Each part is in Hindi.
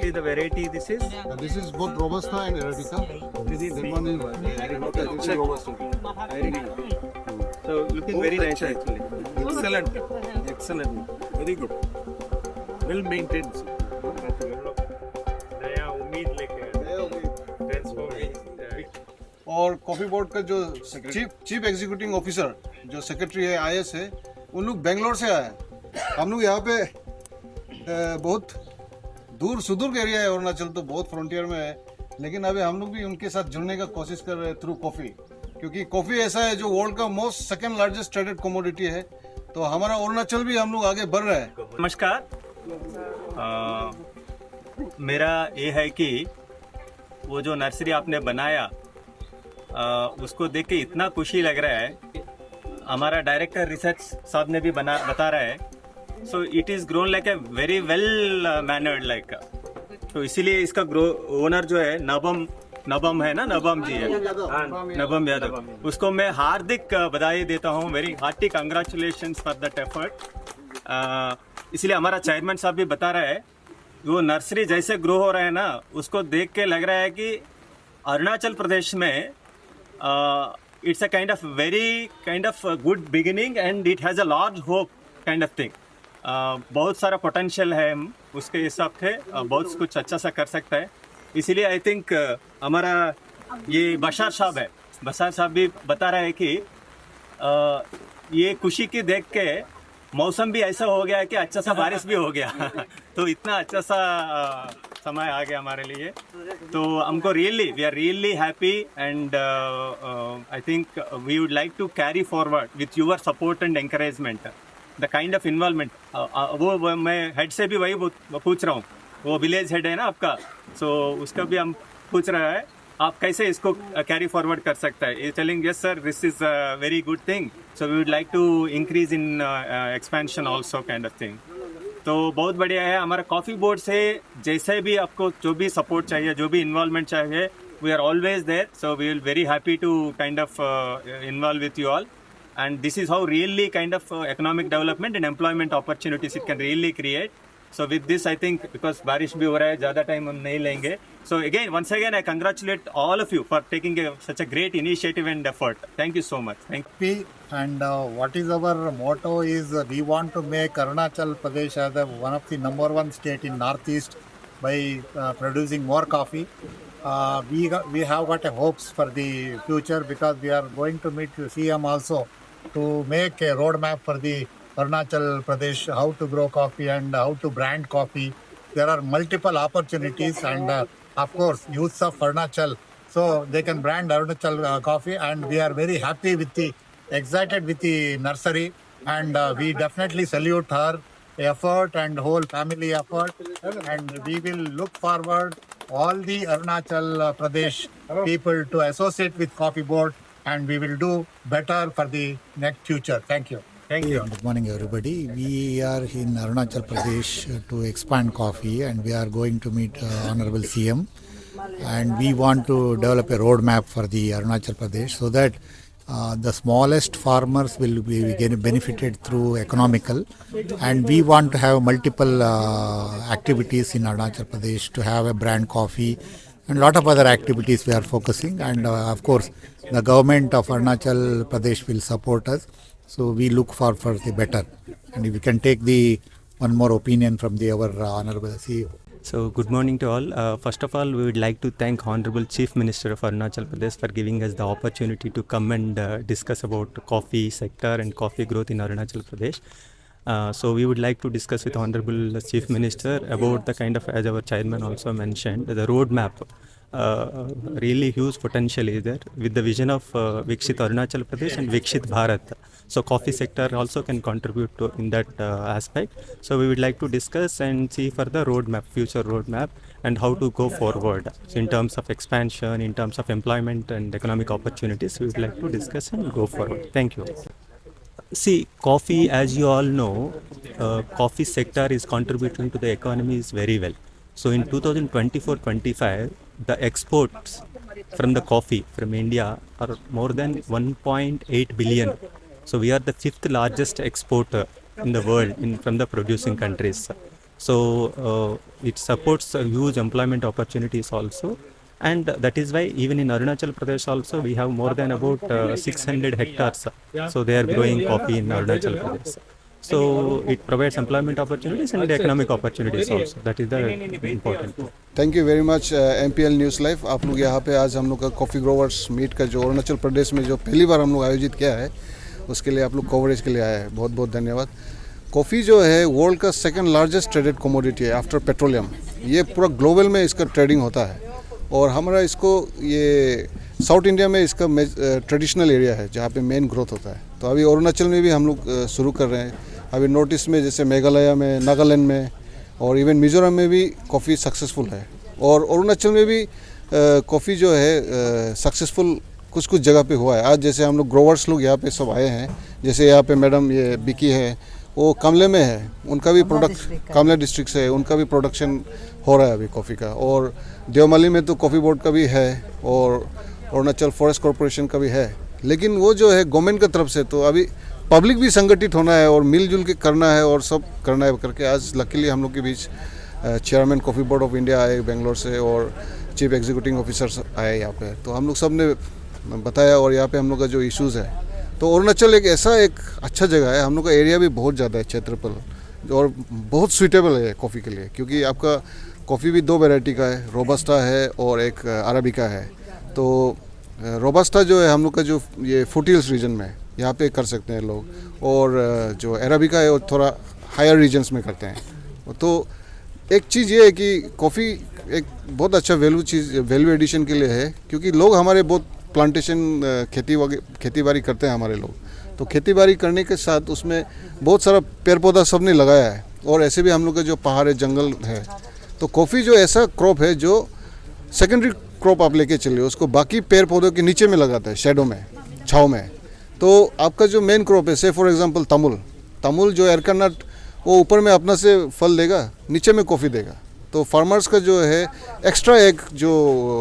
is the variety this is? This is both Robusta and Arabica. That one is this is Robusta. So looking very nice actually. Excellent, excellent, very good, well maintained. नया उम्मीद लेके ट्रांसफॉर्मिंग और कॉफी बोर्ड का जो चीफ एग्जीक्यूटिव ऑफिसर जो सेक्रेटरी है IS है, उन लोग बेंगलोर से आए हैं। हम लोग यहाँ पे बहुत दूर सुदूर एरिया है, अरुणाचल तो बहुत फ्रंटियर में है, लेकिन अभी हम लोग भी उनके साथ जुड़ने का कोशिश कर रहे हैं थ्रू कॉफी, क्योंकि कॉफी ऐसा है जो वर्ल्ड का most second largest traded commodity है। तो हमारा अरुणाचल भी हम लोग आगे बढ़ रहे हैं। नमस्कार, मेरा ये है कि वो जो नर्सरी आपने बनाया उसको देख के इतना खुशी लग रहा है। हमारा डायरेक्टर रिसर्च साहब ने भी बता रहा है, so it is grown like a very well mannered like. तो इसीलिए इसका ओनर जो है नबम है ना, नबम जी है, नबम यादव, उसको मैं हार्दिक बधाई देता हूँ। Very hearty congratulations for that effort. इसलिए हमारा चेयरमैन साहब भी बता रहा है, वो नर्सरी जैसे ग्रो हो रहा है ना, उसको देख के लग रहा है कि अरुणाचल प्रदेश में it's a kind of good beginning and it has a large hope kind of thing. बहुत सारा पोटेंशियल है, हम उसके हिसाब से बहुत कुछ अच्छा सा कर सकता है। इसीलिए आई थिंक हमारा ये बशार साहब भी बता रहा है कि ये खुशी की देख के मौसम भी ऐसा हो गया है कि अच्छा सा बारिश भी हो गया तो इतना अच्छा सा समय आ गया हमारे लिए। तो हमको we are really happy and I think we would like to carry forward with your support and encouragement the kind of involvement. वो मैं हेड से भी वही पूछ रहा हूँ, वो विलेज हेड है ना आपका, सो उसका भी हम पूछ रहा है आप कैसे इसको कैरी फॉरवर्ड कर सकता है। Telling yes sir, this is a very good thing, so we would like to increase in expansion also kind of thing. तो बहुत बढ़िया है। हमारा कॉफ़ी बोर्ड से जैसे भी आपको जो भी सपोर्ट चाहिए, जो भी इन्वॉल्वमेंट चाहिए, we are always there, so we will very happy to kind of involve with you all. And this is how really kind of economic development and employment opportunities it can really create. So with this, I think because बारिश भी हो रहा है, ज़्यादा टाइम हम नहीं लेंगे. So again, once again, I congratulate all of you for taking such a great initiative and effort. Thank you so much. Thank you. And what is our motto is we want to make Arunachal Pradesh as one of the number one state in Northeast by producing more coffee. We have got hopes for the future because we are going to meet CM also to make a roadmap for the Arunachal Pradesh, how to grow coffee and how to brand coffee. There are multiple opportunities and of course youths of Arunachal, so they can brand Arunachal coffee, and we are very happy excited with the nursery, and we definitely salute her effort and whole family effort, and we will look forward all the Arunachal Pradesh people to associate with Coffee Board, and we will do better for the next future. Thank you. Thank you. Good morning, everybody. We are in Arunachal Pradesh to expand coffee, and we are going to meet Honorable CM, and we want to develop a roadmap for the Arunachal Pradesh so that the smallest farmers will be getting benefited through economical, and we want to have multiple activities in Arunachal Pradesh to have a brand coffee and lot of other activities we are focusing, and of course the government of Arunachal Pradesh will support us, so we look for the better, and if we can take the one more opinion from our Honorable CEO. So good morning to all. First of all, we would like to thank Honorable Chief Minister of Arunachal Pradesh for giving us the opportunity to come and discuss about coffee sector and coffee growth in Arunachal Pradesh. So we would like to discuss with Honorable Chief Minister about the kind of, as our chairman also mentioned, the roadmap. Really huge potential is there with the vision of Viksit Arunachal Pradesh and Viksit Bharat. So coffee sector also can contribute to in that aspect. So we would like to discuss and see for the roadmap, future roadmap, and how to go forward. So in terms of expansion, in terms of employment and economic opportunities, we would like to discuss and go forward. Thank you. See, coffee, as you all know, coffee sector is contributing to the economy is very well. So in 2024-25, the exports from the coffee from India are more than 1.8 billion. So we are the fifth largest exporter in the world from the producing countries. So it supports huge employment opportunities also. And that is why even in Arunachal Pradesh also we have more than about 600 hectares. So they are growing coffee in Arunachal Pradesh. So it provides employment opportunities and economic opportunities also. That is the important thing. Thank you very much MPL news live. आप लोग यहाँ पे आज हम लोग का कॉफ़ी ग्रोवर्स मीट का जो अरुणाचल प्रदेश में जो पहली बार हम लोग आयोजित किया है उसके लिए आप लोग कवरेज के लिए आए हैं, बहुत बहुत धन्यवाद। कॉफ़ी जो है वर्ल्ड का सेकंड लार्जेस्ट ट्रेडेड कमोडिटी है आफ्टर पेट्रोलियम। ये पूरा ग्लोबल में इसका ट्रेडिंग होता है और हमारा इसको ये साउथ इंडिया में इसका ट्रेडिशनल एरिया है जहाँ पे मेन ग्रोथ होता है। तो अभी अरुणाचल में भी हम लोग शुरू कर रहे हैं। अभी नॉर्थ ईस्ट में जैसे मेघालय में, नागालैंड में और इवन मिज़ोरम में भी कॉफ़ी सक्सेसफुल है और अरुणाचल में भी कॉफ़ी जो है सक्सेसफुल कुछ कुछ जगह पे हुआ है। आज जैसे हम लोग ग्रोवर्स लोग यहाँ पे सब आए हैं, जैसे यहाँ पे मैडम ये बिकी है वो कामले में है, उनका भी प्रोडक्ट कामला डिस्ट्रिक्ट से है, उनका भी प्रोडक्शन हो रहा है अभी कॉफ़ी का। और देवमाली में तो कॉफ़ी बोर्ड का भी है और अरुणाचल फॉरेस्ट कॉरपोरेशन का भी है, लेकिन वो जो है गवर्नमेंट की तरफ से। तो अभी पब्लिक भी संगठित होना है और मिलजुल के करना है और सब करना है करके आज लकीली हम लोग के बीच chairman coffee board of India आए बेंगलोर से और चीफ एग्जीक्यूटिव ऑफिसर्स आए यहाँ पे। तो हम लोग सब ने बताया और यहाँ पे हम लोग का जो इश्यूज़ है, तो अरुणाचल एक ऐसा एक अच्छा जगह है। हम लोग का एरिया भी बहुत ज़्यादा है क्षेत्रफल और बहुत सूटेबल है कॉफ़ी के लिए, क्योंकि आपका कॉफ़ी भी दो वैरायटी का है, रोबस्टा है और एक अराबिका है। तो रोबस्टा जो है हम लोग का जो ये फुटहिल्स रीजन में यहाँ पे कर सकते हैं लोग, और जो अराबिका है वो थोड़ा हायर रीजन्स में करते हैं। तो एक चीज़ ये है कि कॉफ़ी एक बहुत अच्छा वैल्यू एडिशन के लिए है, क्योंकि लोग हमारे बहुत प्लांटेशन खेती बाड़ी करते हैं हमारे लोग। तो खेती बाड़ी करने के साथ उसमें बहुत सारा पेड़ पौधा सब ने लगाया है और ऐसे भी हम लोग का जो पहाड़ है, जंगल है। तो कॉफ़ी जो ऐसा क्रॉप है जो सेकेंडरी क्रॉप आप लेके चलिए, उसको बाकी पेड़ पौधों के नीचे में लगाता है, शेडो में, छाँव में। तो आपका जो मेन क्रॉप है, से फॉर एग्जांपल तमुल जो एरकानट, वो ऊपर में अपना से फल देगा, नीचे में कॉफ़ी देगा। तो फार्मर्स का जो है एक्स्ट्रा एक जो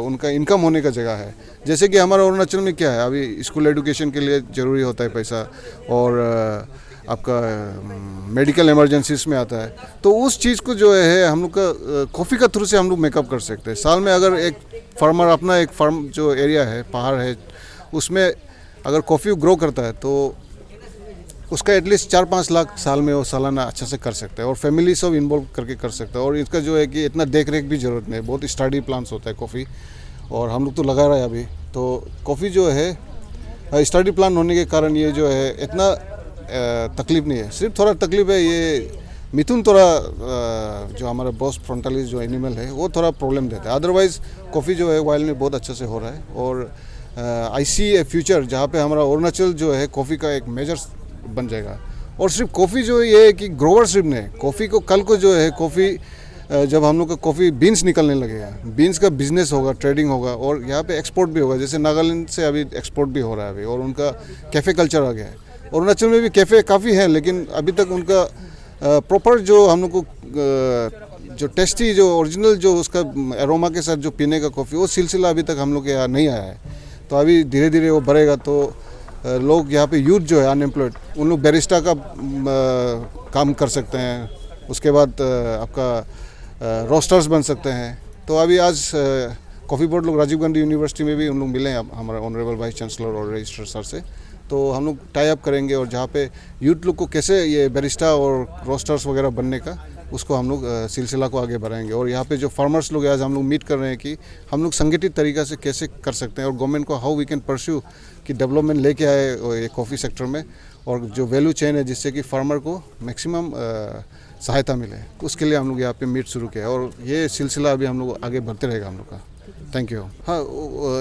उनका इनकम होने का जगह है। जैसे कि हमारा अरुणाचल में क्या है, अभी स्कूल एजुकेशन के लिए ज़रूरी होता है पैसा, और आपका मेडिकल इमरजेंसीज में आता है। तो उस चीज़ को जो है हम लोग का कॉफ़ी का थ्रू से हम लोग मेकअप कर सकते हैं। साल में अगर एक फार्मर अपना एक फार्म जो एरिया है, पहाड़ है, उसमें अगर कॉफ़ी ग्रो करता है तो उसका एटलीस्ट 4-5 लाख साल में वो सालाना अच्छा से कर सकता है, और फैमिली सब इन्वॉल्व करके कर सकता है। और इसका जो है कि इतना देख रेख भी ज़रूरत नहीं है, बहुत स्टडी प्लांट्स होता है कॉफ़ी, और हम लोग तो लगा रहे हैं अभी। तो कॉफ़ी जो है स्टडी प्लान होने के कारण ये जो है इतना तकलीफ नहीं है। सिर्फ थोड़ा तकलीफ है ये मिथुन थोड़ा जो हमारा बॉस फ्रंटालिस जो एनिमल है वो थोड़ा प्रॉब्लम देता है। अदरवाइज़ कॉफ़ी जो है वाइल्ड में बहुत अच्छे से हो रहा है। और आई सी ए फ्यूचर जहाँ पे हमारा अरुणाचल जो है कॉफ़ी का एक मेजर बन जाएगा। और सिर्फ कॉफ़ी जो ये है कि ग्रोवर सिर्फ नहीं, कॉफ़ी को कल को जो है कॉफ़ी जब हम लोग का कॉफ़ी बीन्स निकलने लगेगा, बीन्स का बिजनेस होगा, ट्रेडिंग होगा, और यहाँ पे एक्सपोर्ट भी होगा। जैसे नागालैंड से अभी एक्सपोर्ट भी हो रहा है अभी, और उनका कैफ़े कल्चर आ गया है। अरुणाचल में भी कैफ़े काफ़ी हैं, लेकिन अभी तक उनका प्रॉपर जो हम लोग को जो टेस्टी जो ओरिजिनल जो उसका एरोमा के साथ जो पीने का कॉफ़ी, वो सिलसिला अभी तक हम लोग के यहाँ नहीं आया है। तो अभी धीरे धीरे वो बढ़ेगा। तो लोग यहाँ पे यूथ जो है अनएम्प्लॉयड, उन लोग बैरिस्टा का काम कर सकते हैं। उसके बाद आपका रोस्टर्स बन सकते हैं। तो अभी आज कॉफ़ी बोर्ड लोग राजीव गांधी यूनिवर्सिटी में भी उन लोग मिले हैं हमारा ऑनरेबल वाइस चांसलर और रजिस्ट्रार सर से। तो हम लोग टाई अप करेंगे, और जहाँ पे यूथ लोग को कैसे ये बैरिस्टा और रोस्टर्स वगैरह बनने का, उसको हम लोग सिलसिला को आगे बढ़ाएंगे। और यहाँ पे जो फार्मर्स लोग आज हम लोग मीट कर रहे हैं कि हम लोग संगठित तरीक़ा से कैसे कर सकते हैं, और गवर्नमेंट को हाउ वी कैन परस्यू कि डेवलपमेंट लेके आए ये कॉफ़ी सेक्टर में, और जो वैल्यू चेन है जिससे कि फार्मर को मैक्सिमम सहायता मिले, उसके लिए हम लोग यहाँ पे मीट शुरू किया। और ये सिलसिला अभी हम लोग आगे बढ़ते रहेगा हम लोग का। Thank you. हाँ,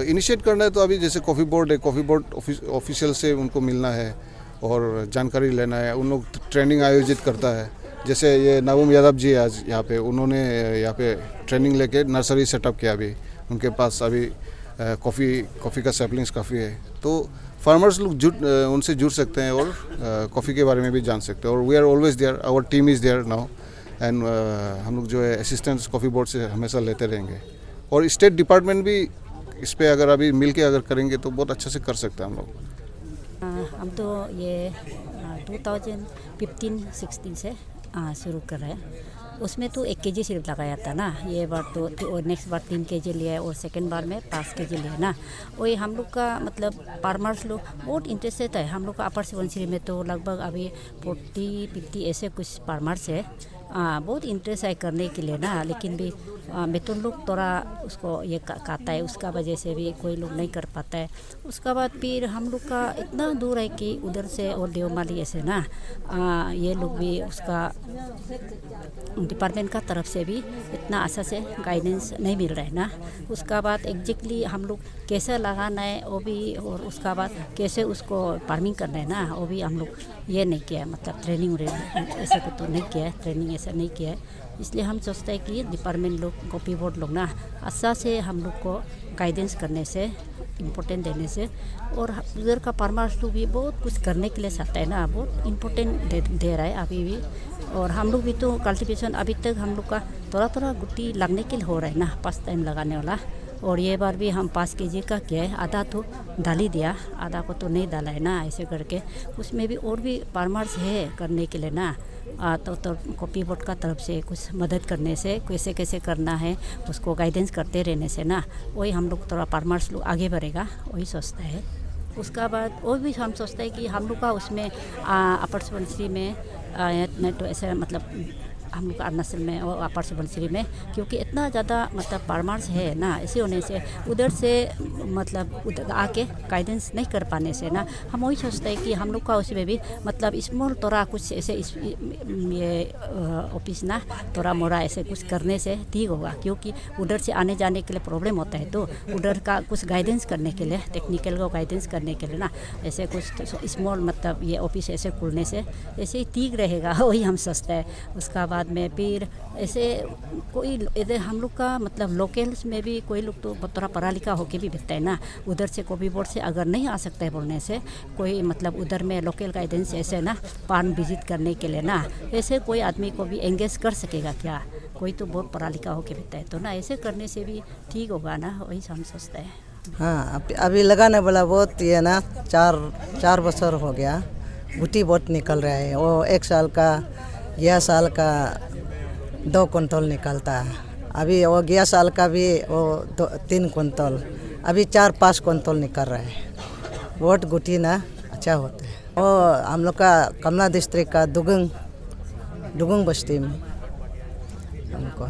इनिशिएट करना है तो अभी जैसे कॉफ़ी बोर्ड है, कॉफ़ी बोर्ड ऑफिशियल से उनको मिलना है और जानकारी लेना है। उन लोग ट्रेनिंग आयोजित करता है। जैसे ये नवम यादव जी आज यहाँ पे, उन्होंने यहाँ पे ट्रेनिंग लेके नर्सरी सेटअप किया। अभी उनके पास अभी कॉफ़ी का सैपलिंग्स काफ़ी है। तो फार्मर्स लोग उनसे जुड़ सकते हैं और कॉफ़ी के बारे में भी जान सकते हैं। और we are always there, our team is there now, and हम लोग जो है असिस्टेंट्स कॉफ़ी बोर्ड से हमेशा लेते रहेंगे। और स्टेट डिपार्टमेंट भी इस पर अगर अभी मिल के अगर करेंगे तो बहुत अच्छे से कर सकते हैं हम लोग। हम तो ये 2015-16 से शुरू कर रहे हैं। उसमें तो 1 kg सिर्फ लगाया था ना, ये बार तो और नेक्स्ट बार 3 kg लिया है और सेकंड बार में 5 kg लिया ना। वही हम लोग का मतलब फार्मर्स लोग बहुत इंटरेस्टेड है। हम लोग का अपर सुबनसिरी में तो लगभग अभी 40-50 ऐसे कुछ फार्मर्स है। बहुत इंटरेस्ट है करने के लिए ना, लेकिन भी बेतन लोग थोड़ा उसको ये काटा है, उसका वजह से भी कोई लोग नहीं कर पाता है। उसका बाद फिर हम लोग का इतना दूर है कि उधर से और देवमाली ऐसे ना ये लोग भी उसका डिपार्टमेंट का तरफ से भी इतना अच्छा से गाइडेंस नहीं मिल रहा है ना। उसका बाद एग्जैक्टली हम लोग कैसे लगाना है वो भी, और उसका बाद कैसे उसको फार्मिंग करना है ना वो भी हम लोग ये नहीं किया है, मतलब ट्रेनिंग ऐसा कुछ तो नहीं किया है, ट्रेनिंग ऐसा नहीं किया है। इसलिए हम सोचते हैं कि डिपार्टमेंट लोग कॉपी बोर्ड लोग ना अच्छा से हम लोग को गाइडेंस करने से, इम्पोर्टेंट देने से, और उधर का फार्मर्स लोग भी बहुत कुछ करने के लिए चाहता है ना, बहुत इम्पोर्टेंट दे रहा है अभी भी। और हम लोग भी तो कल्टीवेशन अभी तक हम लोग का थोड़ा गुट्टी लगने के लिए हो रहा है ना, 5 टाइम लगाने वाला। और ये बार भी हम 5 kg का किया है, आधा तो डाल ही दिया, आधा को तो नहीं डाला है ना, ऐसे करके। उसमें भी और भी फार्मर्स है करने के लिए ना, तो कॉपी बोर्ड का तरफ से कुछ मदद करने से, कैसे कैसे करना है उसको गाइडेंस करते रहने से ना, वही हम लोग थोड़ा फार्मर्स लोग आगे बढ़ेगा, वही सोचता है। उसका बाद और भी हम सोचते हैं कि हम लोग का उसमें अपर सुबनसिरी में तो ऐसे मतलब हम लोग अरुणाचल में और अपर सुबनसिरी में, क्योंकि इतना ज़्यादा मतलब फार्मर्स है ना, ऐसे होने से उधर से मतलब उधर आके गाइडेंस नहीं कर पाने से ना, हम वही सोचते हैं कि हम लोग का उसमें भी मतलब स्मॉल थोड़ा कुछ ऐसे ये ऑफिस ना थोड़ा मोड़ा ऐसे कुछ करने से ठीक होगा, क्योंकि उधर से आने जाने के लिए प्रॉब्लम होता है। तो उधर का कुछ गाइडेंस करने के लिए, टेक्निकल को गाइडेंस करने के लिए ना ऐसे कुछ स्मॉल मतलब ये ऑफिस ऐसे खुलने से ऐसे ही ठीक रहेगा, वही हम सोचते हैं। उसका बाद में फिर ऐसे कोई इधर हम लोग का मतलब लोकल्स में भी कोई लोग तो थोड़ा पढ़ा लिखा होके भी बैठता है ना, उधर से कॉपी बोर्ड से अगर नहीं आ सकता है बोलने से, कोई मतलब उधर में लोकल गाइडेंस ऐसे ना फार्म विजिट करने के लिए ना, ऐसे कोई आदमी को भी एंगेज कर सकेगा क्या, कोई तो बहुत पढ़ा लिखा होके बैठता है, तो ना ऐसे करने से भी ठीक होगा ना, वही हम सोचते हैं। हाँ, अभी लगाने वाला बहुत ये ना 4 बरस हो गया, गुटी बहुत निकल रहा है। वो 1 साल का, यह साल का 2 कुंटल निकलता है। अभी वो गया साल का भी वो 3 कुंटल, अभी 4-5 कुंटल निकल रहा है। बहुत गुटी ना अच्छा होता है। वो हम लोग का कमला डिस्ट्रिक्ट का दुगुंग बस्ती में हमको